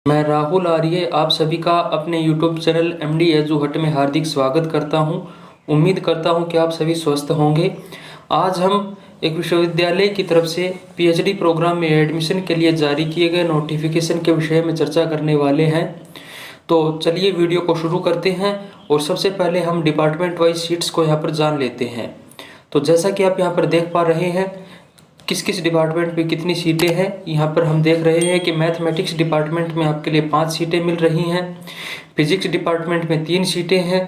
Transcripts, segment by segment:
मैं राहुल आर्य आप सभी का अपने YouTube चैनल MD एजू हट में हार्दिक स्वागत करता हूं। उम्मीद करता हूं कि आप सभी स्वस्थ होंगे। आज हम एक विश्वविद्यालय की तरफ से PhD प्रोग्राम में एडमिशन के लिए जारी किए गए नोटिफिकेशन के विषय में चर्चा करने वाले हैं। तो चलिए वीडियो को शुरू करते हैं और सबसे पहले हम डिपार्टमेंट वाइज सीट्स को यहाँ पर जान लेते हैं। तो जैसा कि आप यहाँ पर देख पा रहे हैं किस किस डिपार्टमेंट में कितनी सीटें हैं, यहाँ पर हम देख रहे हैं कि मैथमेटिक्स डिपार्टमेंट में आपके लिए 5 सीटें मिल रही हैं, फिजिक्स डिपार्टमेंट में 3 सीटें हैं,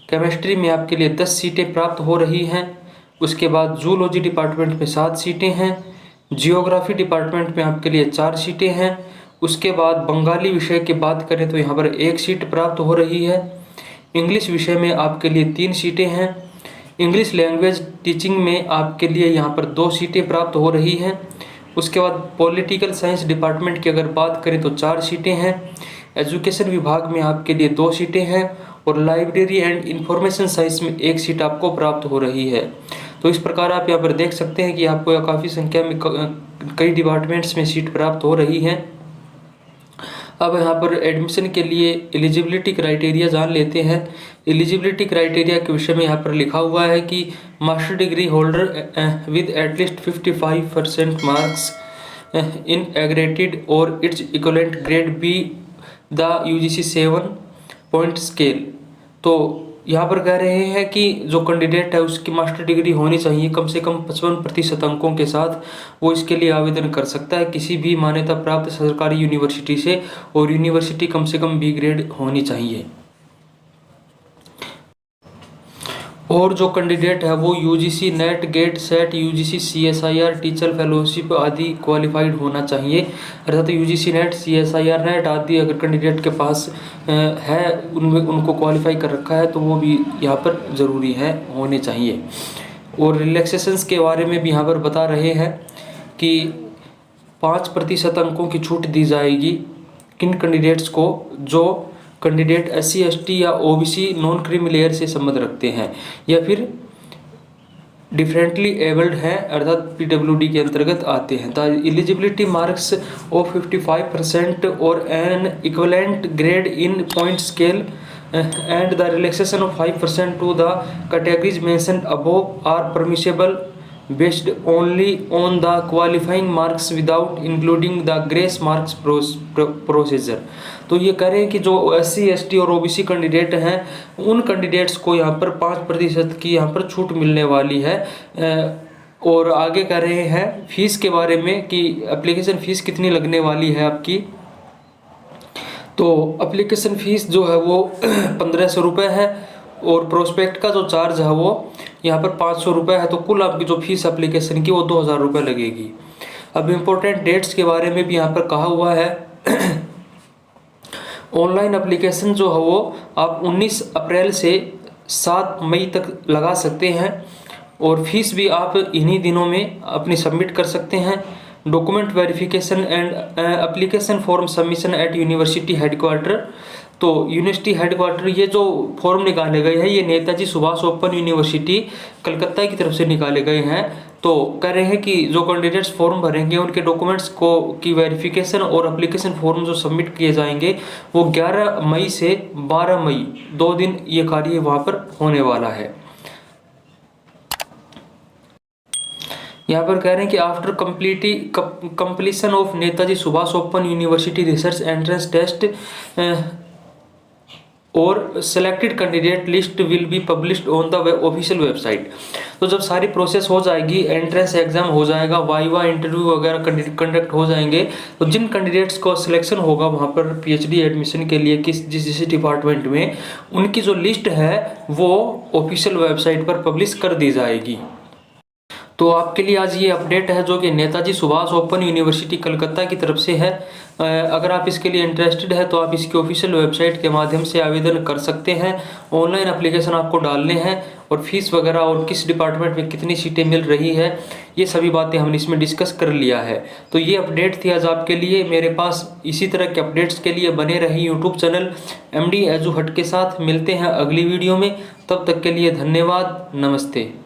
केमिस्ट्री में आपके लिए 10 सीटें प्राप्त हो रही हैं, उसके बाद जूलॉजी डिपार्टमेंट में 7 सीटें हैं, जियोग्राफी डिपार्टमेंट में आपके लिए 4 सीटें हैं, उसके बाद बंगाली विषय की बात करें तो यहाँ पर 1 सीट प्राप्त हो रही है, इंग्लिश विषय में आपके लिए 3 सीटें हैं, इंग्लिश लैंग्वेज टीचिंग में आपके लिए यहाँ पर 2 सीटें प्राप्त हो रही हैं। उसके बाद पॉलिटिकल साइंस डिपार्टमेंट की अगर बात करें तो 4 सीटें हैं, एजुकेशन विभाग में आपके लिए 2 सीटें हैं और लाइब्रेरी एंड इंफॉर्मेशन साइंस में 1 सीट आपको प्राप्त हो रही है। तो इस प्रकार आप यहाँ पर देख सकते हैं कि आपको काफ़ी संख्या में कई डिपार्टमेंट्स में सीट प्राप्त हो रही हैं। अब यहाँ पर एडमिशन के लिए एलिजिबिलिटी क्राइटेरिया जान लेते हैं। एलिजिबिलिटी क्राइटेरिया के विषय में यहाँ पर लिखा हुआ है कि master degree holder with at least 55% marks in aggregated और its equivalent grade B the UGC 7 point scale. तो यहाँ पर कह रहे हैं कि जो कैंडिडेट है उसकी मास्टर डिग्री होनी चाहिए कम से कम 55% अंकों के साथ, वो इसके लिए आवेदन कर सकता है किसी भी मान्यता प्राप्त सरकारी यूनिवर्सिटी से, और यूनिवर्सिटी कम से कम B ग्रेड होनी चाहिए। और जो कैंडिडेट है वो UGC net get set UGC CSIR teacher fellowship आदि क्वालिफाइड होना चाहिए। अर्थात UGC नेट CSIR नेट आदि अगर कैंडिडेट के पास है उनमें उनको क्वालिफाई कर रखा है तो वो भी यहाँ पर ज़रूरी है होने चाहिए। और रिलैक्सेशंस के बारे में भी यहाँ पर बता रहे हैं कि 5% अंकों की छूट दी जाएगी किन कैंडिडेट्स को जो कैंडिडेट SC ST या OBC नॉन क्रीमी लेयर से संबंध रखते हैं या फिर डिफरेंटली एबल्ड हैं अर्थात PWD के अंतर्गत आते हैं। द एलिजिबिलिटी मार्क्स ऑफ 55% और an equivalent grade in point scale and the relaxation of 5% to the categories mentioned above are permissible based only on the qualifying marks without including the grace marks procedure। तो ये कह रहे हैं कि जो SC ST और OBC candidate हैं उन कैंडिडेट्स को यहाँ पर 5% की यहाँ पर छूट मिलने वाली है। और आगे कह रहे हैं फीस के बारे में कि एप्लीकेशन फ़ीस कितनी लगने वाली है आपकी। तो एप्लीकेशन फ़ीस जो है वो 1500 रुपये है और प्रोस्पेक्ट का जो चार्ज है वो यहाँ पर 500 रुपये है। तो कुल आपकी जो फीस एप्लीकेशन की वो 2000 रुपये लगेगी। अब इम्पोर्टेंट डेट्स के बारे में भी यहाँ पर कहा हुआ है। ऑनलाइन एप्लीकेशन जो है वो आप 19 अप्रैल से 7 मई तक लगा सकते हैं और फीस भी आप इन्हीं दिनों में अपनी सबमिट कर सकते हैं। Document verification and application form submission at university headquarter. तो यूनिवर्सिटी हेडक्वार्टर ये जो फॉर्म निकाले गए हैं ये नेताजी सुभाष ओपन यूनिवर्सिटी कलकत्ता की तरफ से निकाले गए हैं। तो कह रहे हैं कि जो कैंडिडेट्स फॉर्म भरेंगे उनके डॉक्यूमेंट्स को की वेरिफिकेशन और एप्लीकेशन फॉर्म जो सबमिट किए जाएंगे वो 11 मई से 12 मई 2 दिन ये कार्य वहाँ पर होने वाला है। यहाँ पर कह रहे हैं कि after completion of Netaji Subhash open university research entrance test और selected candidate list will be published on the official website. तो जब सारी प्रोसेस हो जाएगी, एंट्रेंस एग्जाम हो जाएगा, वाइवा इंटरव्यू वगैरह कंडक्ट हो जाएंगे, तो जिन कैंडिडेट्स को सिलेक्शन होगा वहाँ पर PhD एडमिशन के लिए जिस डिपार्टमेंट में, उनकी जो लिस्ट है वो ऑफिशियल वेबसाइट पर पब्लिश कर दी जाएगी। तो आपके लिए आज ये अपडेट है जो कि नेताजी सुभाष ओपन यूनिवर्सिटी कलकत्ता की तरफ से है। अगर आप इसके लिए इंटरेस्टेड है तो आप इसकी ऑफिशियल वेबसाइट के माध्यम से आवेदन कर सकते हैं। ऑनलाइन एप्लीकेशन आपको डालने हैं और फीस वगैरह और किस डिपार्टमेंट में कितनी सीटें मिल रही है ये सभी बातें हमने इसमें डिस्कस कर लिया है। तो ये अपडेट थी आज आपके लिए। मेरे पास इसी तरह के अपडेट्स के लिए बने रही यूट्यूब चैनल MD एजू हट के साथ। मिलते हैं अगली वीडियो में, तब तक के लिए धन्यवाद, नमस्ते।